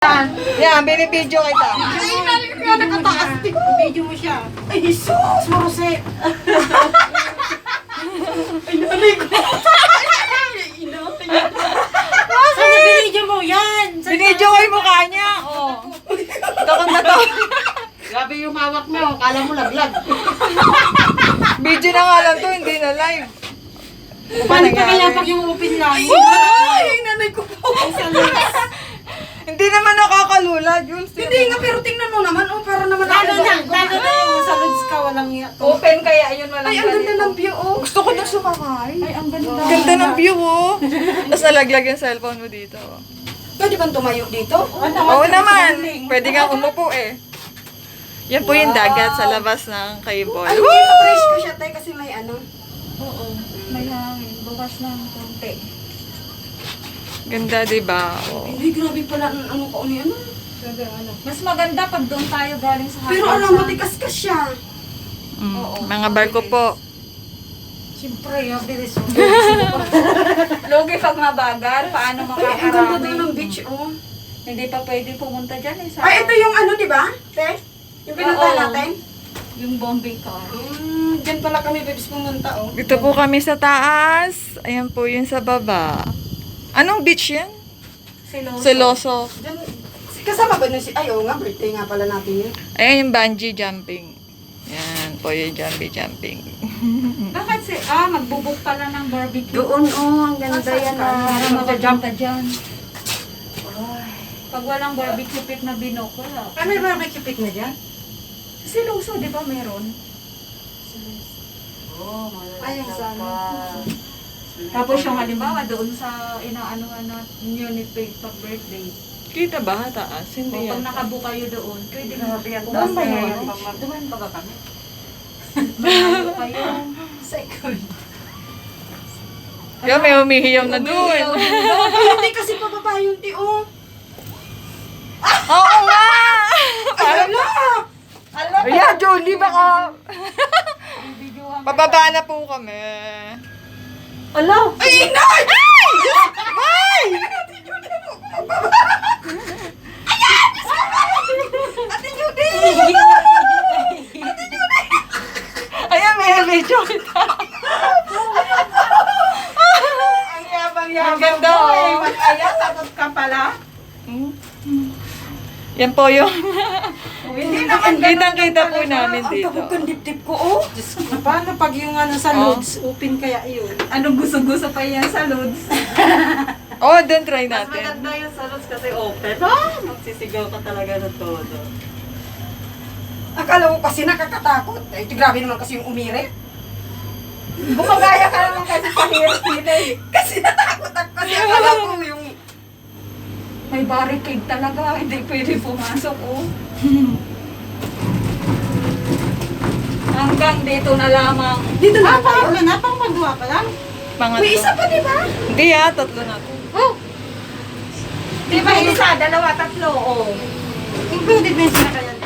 Yan, binibidyo kita. Ay, nakataas. Video mo siya. Ay, Jesus! Maruset! Ay, nanay ko! Sana binidyo mo yan? Binidyo ko yung mukha niya. Oh. Takot na to. Grabe yung hawak mo. Kala mo laglag. Video na nga lang to, hindi na live. Paano pa kaya pag yung open lang? Ay, nanay ko po. Hindi naman nakakalula, Jules. Hindi nga, pero tingnan mo naman. Oh, para naman lalo na yung sa lods ka, walang iya. Open kaya yun, walang Ay, ang ganda ng view, oh. Gusto ko nang sumakay. Ay, ang ganda. Ganda ng view, oh. Tapos nalaglag yung cellphone mo dito. Pwede bang tumayo dito? Oo naman. Pwede nga umupo eh. Yan po yung dagat sa labas ng Kaibol. Ay, hindi, pa-fresh ko siya, tay, kasi may ano. Oo, may hangin. Bukas ng konti. Ganda, diba? Oh. Hindi, grabe pala ang ano ko ni ano. Mas maganda pag doon tayo galing sa Pero hangin. alam mo, tikas-kas siya. Mga barko po. Siyempre, bilis mo. Logi pag mabagal, paano Ay, ang ganda makakarami? daw ng beach, oh. Hindi pa pwede pumunta dyan eh. Sa Ay, ito yung ano, di ba? Te? Yung pinunta Oo. natin? Yung bombing car. Diyan pala kami, bebis, pumunta, oh. Dito po kami sa taas. Ayan po yun sa baba. Anong beach yan? Siloso. Siloso. Diyan, kasama ba nun si... Ay, oo nga, birthday nga pala natin yun. Ayan yung bungee jumping. Yan po yung jumping. Bakit magbubuk pala ng barbecue? Doon, oh, ang ganda yan. Para mag-jump ka dyan. Pag walang barbecue pit na binok, wala. Ano yung barbecue pit na dyan? Siloso, di ba meron? Ay, ang sana. Tapos yung halimbawa doon sa inaanuhan na unit pay pag birthday. Kita ba? Taas? O Hindi pag yan. nakabook kayo doon, pwede mo Doon ba yun? Duman ba kami? Malayo kayo. Second. Kaya may humihiyam na doon. Hindi kasi pababa yung tiyo. Oo nga! Parang na! Ayan, Jolie, baka... Videohan. Pababa na po kami. Ala! Ay, inay! Ay! Ate Judy! Ayan, may video kita. Ang yabang-yabang Ang ganda, mo, oh. Mag-aya, sagot ka pala. Yan po yung... Hindi naman Kitang-kita po namin Ang dito. tabog ng dibdib ko, oh. Diyos ko, paano pag yung ano sa Oh. loads, open kaya yun? Anong gusto-gusto pa yan sa loads? Oh, then try Mas natin. maganda yung salos kasi open. Magsisigaw ka talaga ng todo. Akala mo kasi nakakatakot. Eh, grabe naman kasi yung umire. Bumagaya ka naman kasi sa hirap nila eh. Kasi natakot ako kasi akala ko yung... May barricade talaga, hindi pwede pumasok, oh. Hanggang dito na lamang. Dito na tayo. Pang magawa pa lang. Pangatlo. May isa pa, di ba? Hindi tatlo na to. Oh! Di ba isa, dalawa, tatlo, oh. Included na yung sinakayan